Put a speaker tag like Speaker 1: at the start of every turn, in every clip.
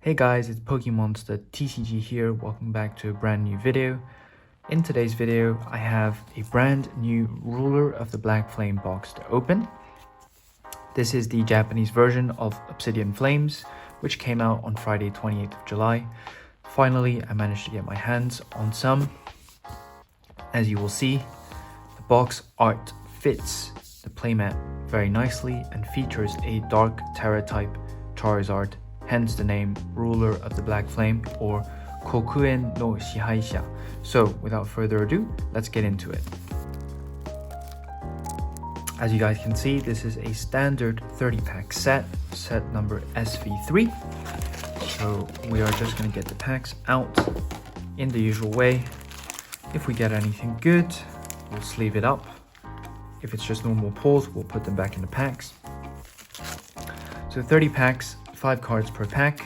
Speaker 1: Hey guys, it's Pokémon Set TCG here. Welcome back to a brand new video. In today's video, I have a brand new Ruler of the Black Flame box to open. This is the Japanese version of Obsidian Flames, which came out on Friday 28th of July. Finally, I managed to get my hands on some. As you will see, the box art fits the playmat very nicely and features a dark Terra type Charizard, hence the name Ruler of the Black Flame or Kokuen no Shihaisha. So without further ado, let's get into it. As you guys can see, this is a standard 30-pack set number SV3. So we are just going to get the packs out in the usual way. If we get anything good, we'll sleeve it up. If it's just normal pulls, we'll put them back in the packs. So 30 packs, 5 cards per pack.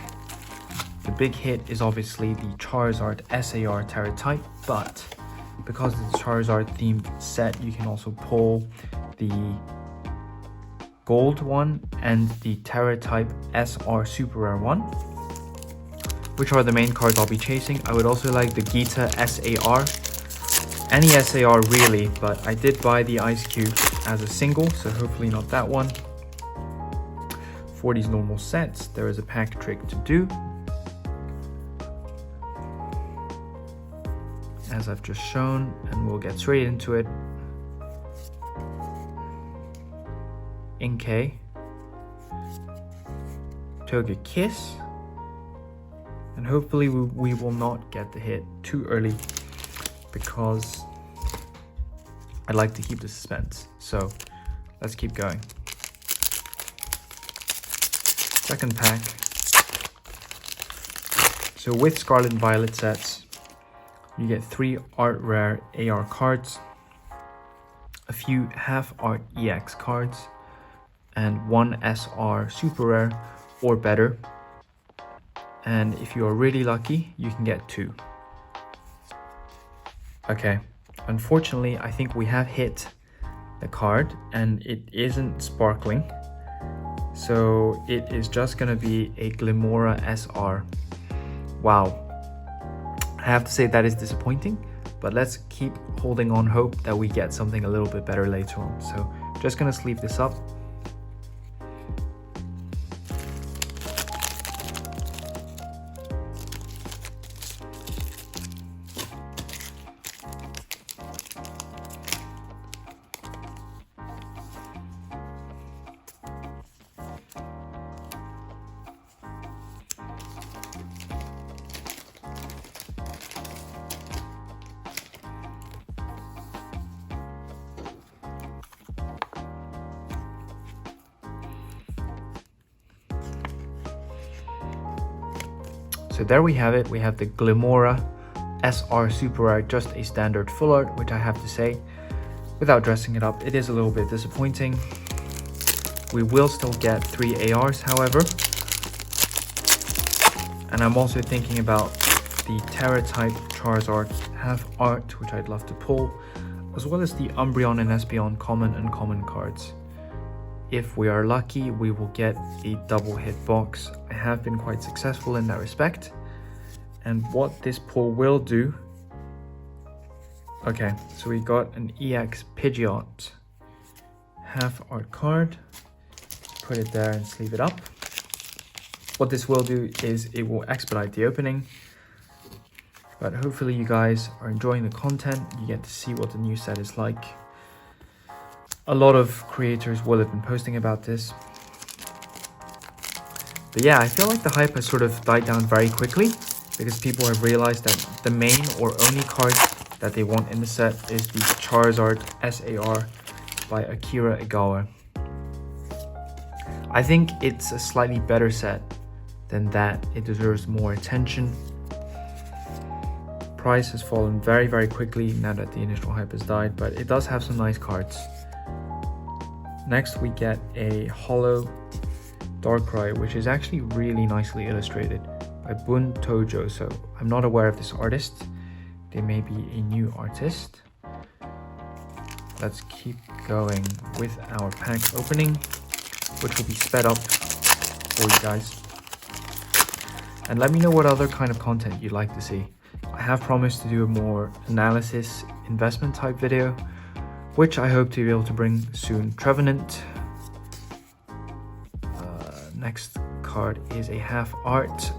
Speaker 1: The big hit is obviously the Charizard SAR Terra type, but because it's a Charizard themed set, you can also pull the gold one and the Terra type SR super rare one, which are the main cards I'll be chasing. I would also like the Gita SAR. Any SAR really, but I did buy the Ice Cube as a single, so hopefully not that one. For these normal sets, there is a pack trick to do. As I've just shown, and we'll get straight into it. Inkay, Togekiss, and hopefully we will not get the hit too early, because I'd like to keep the suspense. So let's keep going. Second pack. So with Scarlet and Violet sets, you get 3 art rare AR cards, a few half art EX cards, and 1 SR super rare or better. And if you are really lucky, you can get 2. Okay, unfortunately, I think we have hit the card and it isn't sparkling. So it is just gonna be a Glimora SR. Wow. I have to say that is disappointing, but let's keep holding on hope that we get something a little bit better later on. So just gonna sleeve this up. So there we have it. We have the Glimora SR Super Rare, just a standard full art, which I have to say, without dressing it up, it is a little bit disappointing. We will still get 3 ARs, however. And I'm also thinking about the Terra type Charizard half art, which I'd love to pull, as well as the Umbreon and Espeon common and uncommon cards. If we are lucky, we will get a double hit box. I have been quite successful in that respect. And what this pull will do... Okay, so we got an EX Pidgeot half art card. Put it there and sleeve it up. What this will do is it will expedite the opening. But hopefully you guys are enjoying the content. You get to see what the new set is like. A lot of creators will have been posting about this. But yeah, I feel like the hype has sort of died down very quickly, because people have realized that the main or only card that they want in the set is the Charizard SAR by Akira Egawa. I think it's a slightly better set than that. It deserves more attention. Price has fallen very, very quickly now that the initial hype has died, but it does have some nice cards. Next, we get a Holo Darkrai, which is actually really nicely illustrated by Bun Tojo. So I'm not aware of this artist. They may be a new artist. Let's keep going with our pack opening, which will be sped up for you guys. And let me know what other kind of content you'd like to see. I have promised to do a more analysis investment type video, which I hope to be able to bring soon. Trevenant. Next card is a half art.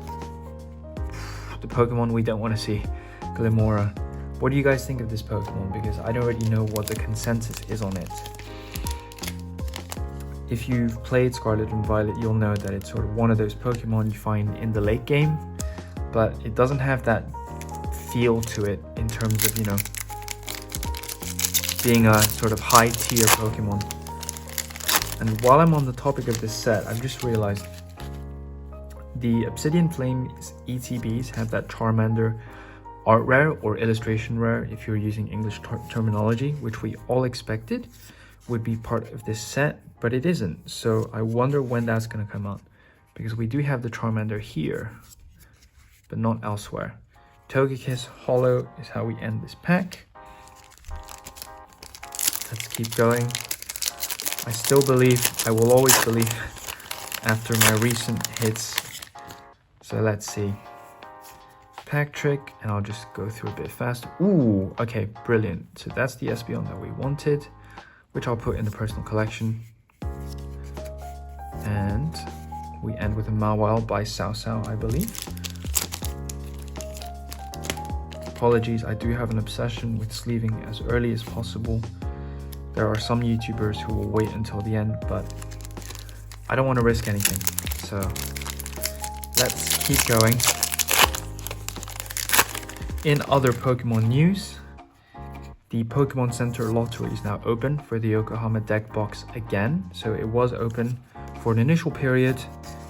Speaker 1: The Pokemon we don't want to see, Glimora. What do you guys think of this Pokemon? Because I don't already know what the consensus is on it. If you've played Scarlet and Violet, you'll know that it's sort of one of those Pokemon you find in the late game, but it doesn't have that feel to it in terms of, you know, being a sort of high tier Pokemon. And while I'm on the topic of this set, I've just realized the Obsidian Flame ETBs have that Charmander art rare or illustration rare, if you're using English terminology, which we all expected would be part of this set, but it isn't. So I wonder when that's going to come out, because we do have the Charmander here, but not elsewhere. Togekiss Hollow is how we end this pack. Let's keep going. I still believe, I will always believe after my recent hits. So let's see. Pack trick, and I'll just go through a bit faster. Ooh, okay, brilliant. So that's the Espeon that we wanted, which I'll put in the personal collection. And we end with a Mawile by Sao Sao, I believe. Apologies, I do have an obsession with sleeving as early as possible. There are some YouTubers who will wait until the end, but I don't want to risk anything. So let's keep going. In other Pokemon news, the Pokémon Center lottery is now open for the Yokohama deck box again. So it was open for an initial period.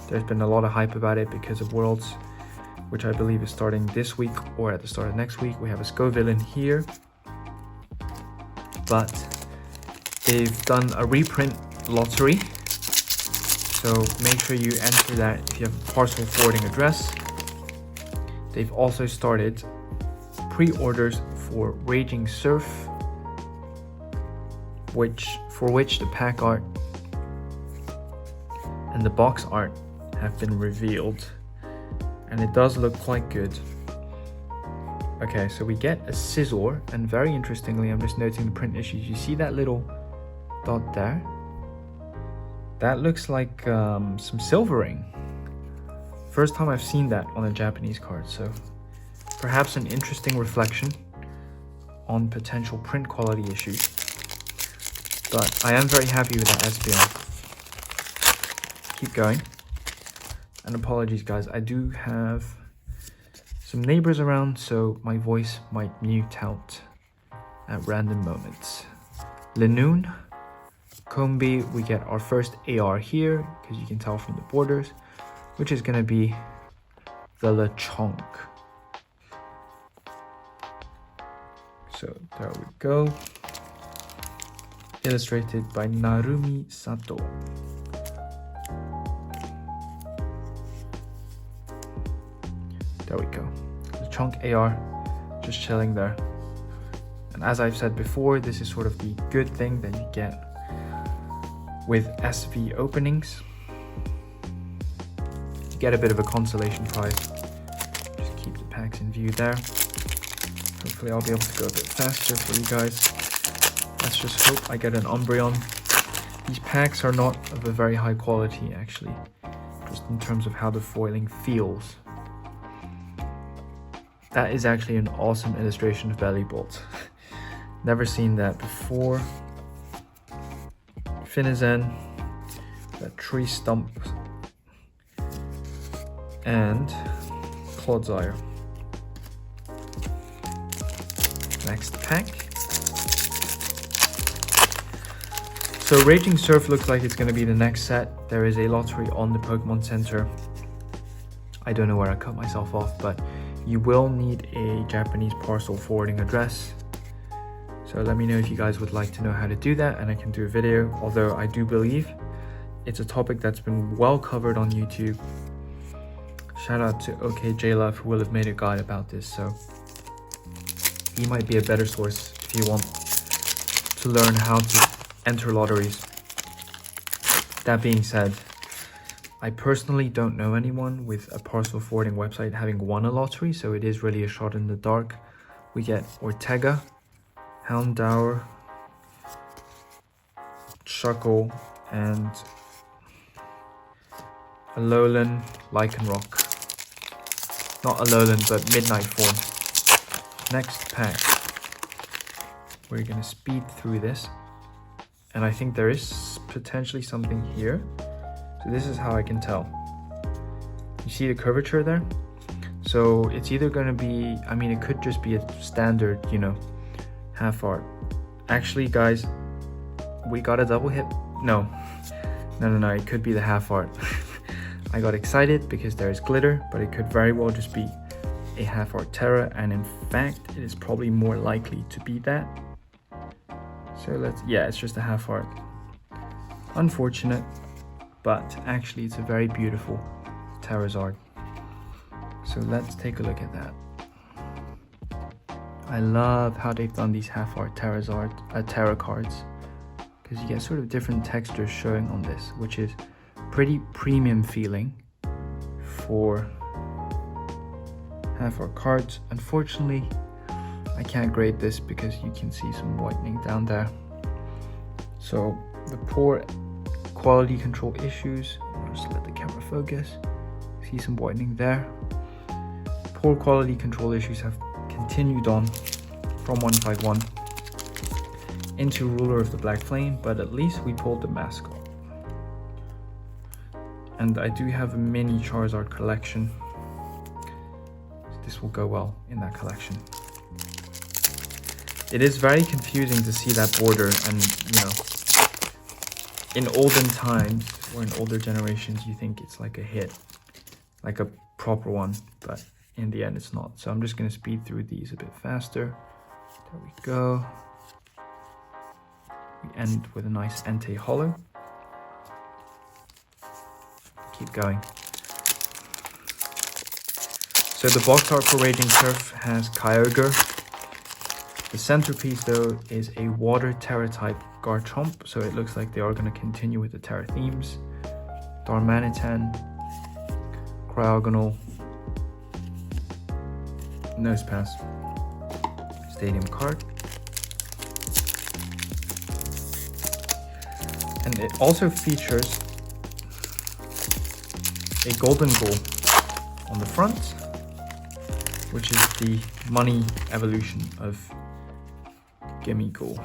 Speaker 1: There's been a lot of hype about it because of Worlds, which I believe is starting this week or at the start of next week. We have a Scovillain here, but they've done a reprint lottery. So make sure you enter that if you have a parcel forwarding address. They've also started pre-orders for Raging Surf, for which the pack art and the box art have been revealed, and it does look quite good. Okay, so we get a Scizor, and very interestingly, I'm just noting the print issues. You see that little dot there? That looks like some silvering. First time I've seen that on a Japanese card, so perhaps an interesting reflection on potential print quality issues. But I am very happy with that Espeon. Keep going. And apologies guys, I do have some neighbors around, so my voice might mute out at random moments. Linoon, Combi, we get our first AR here, because you can tell from the borders, which is going to be the Lechonk. So there we go. Illustrated by Narumi Sato. There we go. The Chunk AR just chilling there. And as I've said before, this is sort of the good thing that you get with SV openings. You get a bit of a consolation prize. Just keep the packs in view there. Hopefully I'll be able to go a bit faster for you guys. Let's just hope I get an Umbreon. These packs are not of a very high quality actually, just in terms of how the foiling feels. That is actually an awesome illustration of Bellibolt. Never seen that before. Finizen, that tree stump, and Clodsire. Next pack. So Raging Surf looks like it's going to be the next set. There is a lottery on the Pokemon Center. I don't know where I cut myself off, but you will need a Japanese parcel forwarding address. So let me know if you guys would like to know how to do that, and I can do a video, although I do believe it's a topic that's been well covered on YouTube. Shout out to OKJLove, who will have made a guide about this, so he might be a better source if you want to learn how to enter lotteries. That being said, I personally don't know anyone with a parcel forwarding website having won a lottery, so it is really a shot in the dark. We get Ortega, Houndour, Shuckle, and Alolan Lycanroc. Not Alolan, but Midnight form. Next pack. We're gonna speed through this. And I think there is potentially something here. So this is how I can tell. You see the curvature there? So it's either gonna be, I mean, it could just be a standard, you know, half art. Actually, guys, we got a double hit. No, it could be the half art. I got excited because there's glitter, but it could very well just be a half art Terra, and in fact, it is probably more likely to be that. So yeah, it's just a half art. Unfortunate, but actually it's a very beautiful Charizard. So let's take a look at that. I love how they've done these half art Terra cards, because you get sort of different textures showing on this, which is pretty premium feeling for half art cards. Unfortunately, I can't grade this because you can see some whitening down there. So the poor quality control issues, I'll just let the camera focus, see some whitening there. Poor quality control issues have continued on from 151 into Ruler of the Black Flame, but at least we pulled the mascot. And I do have a mini Charizard collection. This will go well in that collection. It is very confusing to see that border, and you know, in olden times or in older generations, you think it's like a hit, like a proper one, but in the end it's not. So I'm just going to speed through these a bit faster. There we go. We end with a nice Entei Holo. Keep going. So the box art for Raging Turf has Kyogre. The centerpiece though is a water Terra type Garchomp, so it looks like they are going to continue with the Terra themes. Darmanitan, Cryogonal, Nosepass, Stadium card. And it also features a Golden Goal on the front, which is the money evolution of Gimme Goal.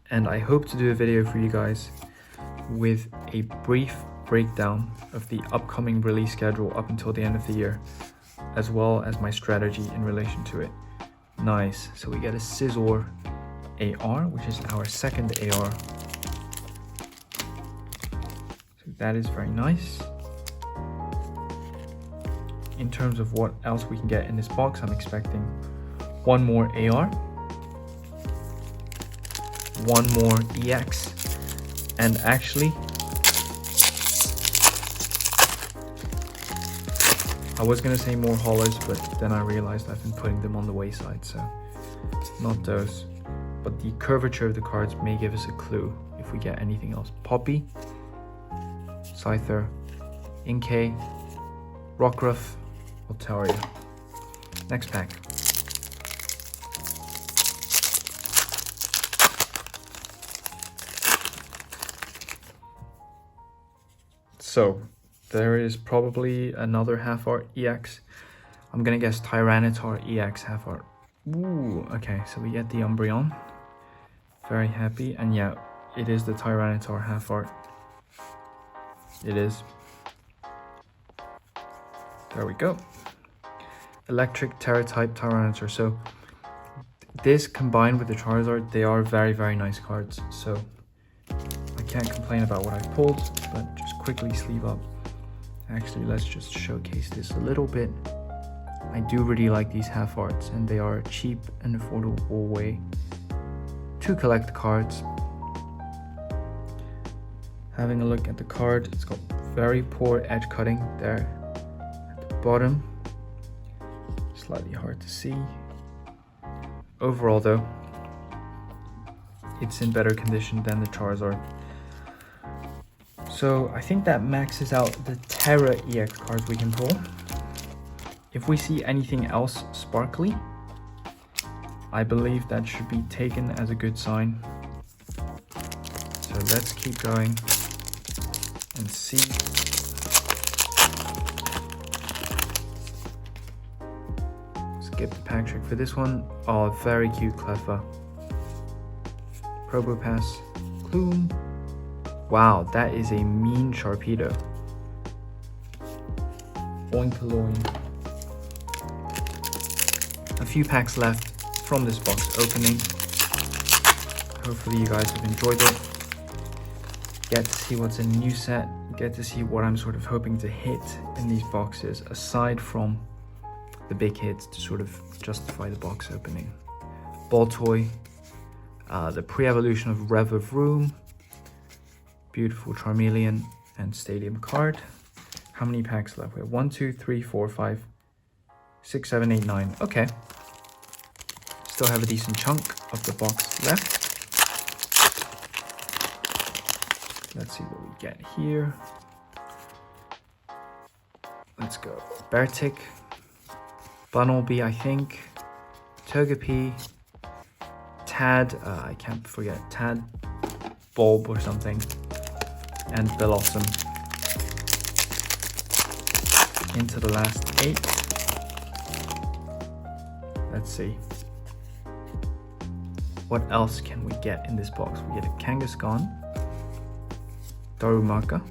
Speaker 1: And I hope to do a video for you guys with a brief breakdown of the upcoming release schedule up until the end of the year, as well as my strategy in relation to it. Nice, so we get a Scizor AR, which is our second AR. So that is very nice. In terms of what else we can get in this box, I'm expecting one more AR, one more EX, and actually I was gonna say more holos, but then I realized I've been putting them on the wayside, so not those. But the curvature of the cards may give us a clue if we get anything else. Poppy, Scyther, Inkay, Rockruff, Altaria. Next pack. So there is probably another half art EX. I'm gonna guess Tyranitar EX half art. Ooh, okay, so we get the Umbreon. Very happy, and yeah, it is the Tyranitar half art. It is. There we go. Electric Terra type Tyranitar. So this combined with the Charizard, they are very, very nice cards. So I can't complain about what I pulled, but just quickly sleeve up. Actually, let's just showcase this a little bit. I do really like these half arts, and they are a cheap and affordable way to collect cards. Having a look at the card, it's got very poor edge cutting there at the bottom. Slightly hard to see. Overall though, it's in better condition than the Charizard. So I think that maxes out the Terra EX cards we can pull. If we see anything else sparkly, I believe that should be taken as a good sign. So let's keep going and see. Skip the pack trick for this one. Oh, very cute Cleffa. Probopass, Gloom. Wow, that is a mean Sharpedo. Oinkologne. A few packs left from this box opening. Hopefully you guys have enjoyed it. Get to see what's in the new set. Get to see what I'm sort of hoping to hit in these boxes, aside from the big hits to sort of justify the box opening. Ball Toy, the pre-evolution of Rev of Room, beautiful Charmeleon, and Stadium card. How many packs left? We have 1, 2, 3, 4, 5, 6, 7, 8, 9. Okay. Still have a decent chunk of the box left. Let's see what we get here. Let's go. Beartic, Bunnelby, I think, Togepi, Tad, I can't forget, Tad, Bulb or something, and Bellossom. Into the last 8. Let's see. What else can we get in this box? We get a Kangaskhan, Darumaka,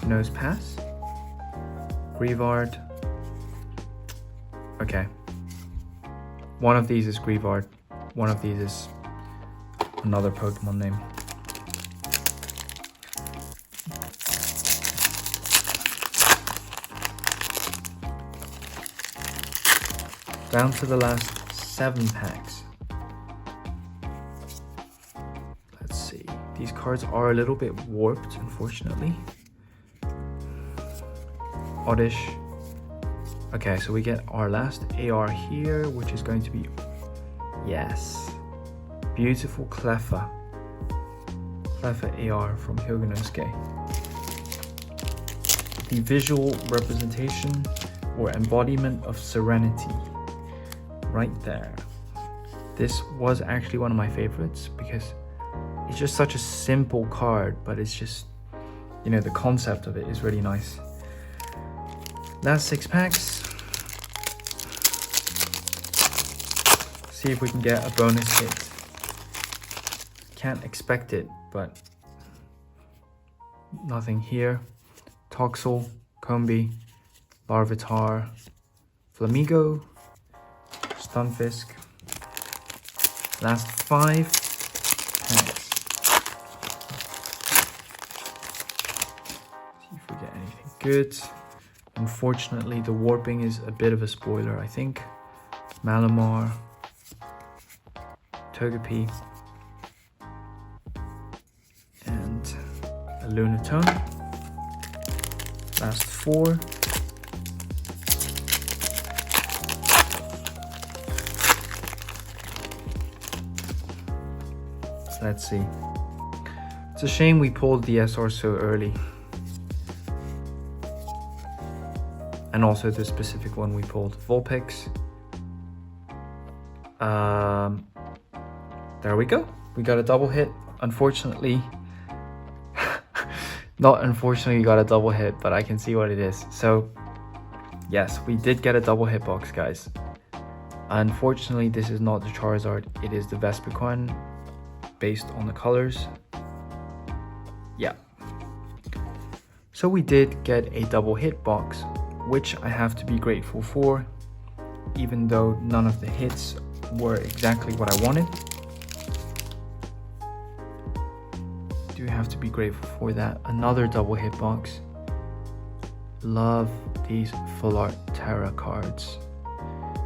Speaker 1: Nosepass, Greavard. Okay. One of these is Greavard. One of these is another Pokemon name. Down to the last 7 packs. Let's see. These cards are a little bit warped, unfortunately. Oddish. Okay, so we get our last AR here, which is going to be... Yes. Beautiful Cleffa. Cleffa AR from Hyoganosuke. The visual representation or embodiment of serenity. Right there. This was actually one of my favorites because it's just such a simple card, but it's just, you know, the concept of it is really nice. Last 6 packs. See if we can get a bonus hit. Can't expect it, but nothing here. Toxel, Combi, Larvitar, Flamigo, Stunfisk. Last 5 packs. See if we get anything good. Unfortunately, the warping is a bit of a spoiler, I think. Malamar, Togepi, and a Lunatone. Last 4. Let's see. It's a shame we pulled the SR so early. And also the specific one we pulled, Vulpix. There we go. We got a double hit. Unfortunately, not unfortunately we got a double hit, but I can see what it is. So yes, we did get a double hit box, guys. Unfortunately, this is not the Charizard. It is the Vespiquen, based on the colors. Yeah. So we did get a double hit box, which I have to be grateful for, even though none of the hits were exactly what I wanted. Do have to be grateful for that. Another double hit box. Love these full art Terra cards.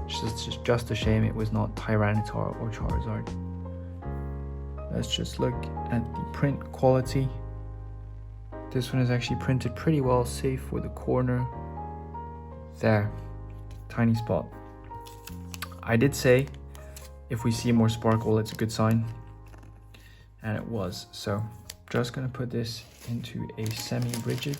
Speaker 1: It's just a shame it was not Tyranitar or Charizard. Let's just look at the print quality. This one is actually printed pretty well, save for the corner. There, tiny spot. I did say if we see more sparkle, it's a good sign. And it was, so just gonna put this into a semi-rigid.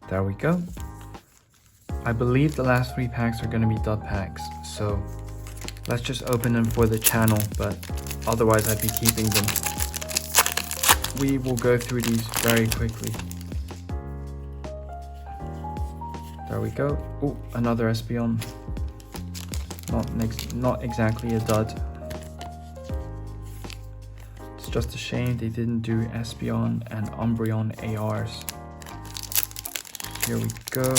Speaker 1: There we go. I believe the last 3 packs are going to be dud packs, so let's just open them for the channel, but otherwise I'd be keeping them. We will go through these very quickly. There we go. Oh, another Espeon. Not exactly a dud. It's just a shame they didn't do Espeon and Umbreon ARs. Here we go.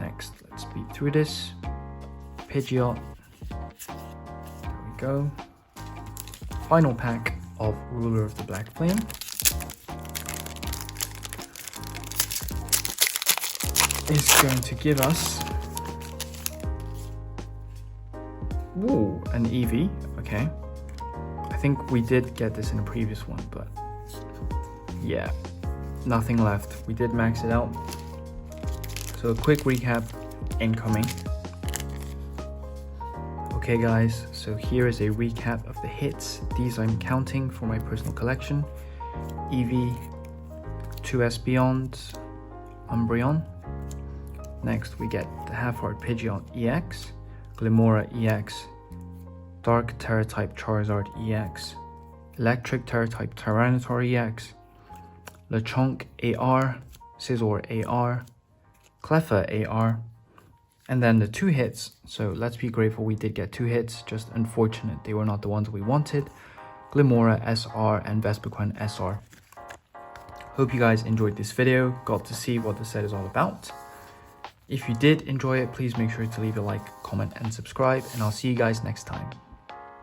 Speaker 1: Next, let's speed through this. Pidgeot. There we go. Final pack of Ruler of the Black Flame. Is going to give us an Eevee. Okay. I think we did get this in a previous one, but yeah, nothing left. We did max it out. So a quick recap incoming. Okay guys, so here is a recap of the hits. These I'm counting for my personal collection. Eevee, 2 Espeons, Umbreon. Next we get the Half-Heart Pidgeot EX, Glimmora EX, Dark Terra-type Charizard EX, Electric Terra-type Tyranitar EX, Lechonk AR, Scizor AR, Cleffa AR, and then the 2 hits. So let's be grateful we did get 2 hits, just unfortunate they were not the ones we wanted. Glimmora SR and Vespiquen SR. Hope you guys enjoyed this video, got to see what the set is all about. If you did enjoy it, please make sure to leave a like, comment and subscribe, and I'll see you guys next time.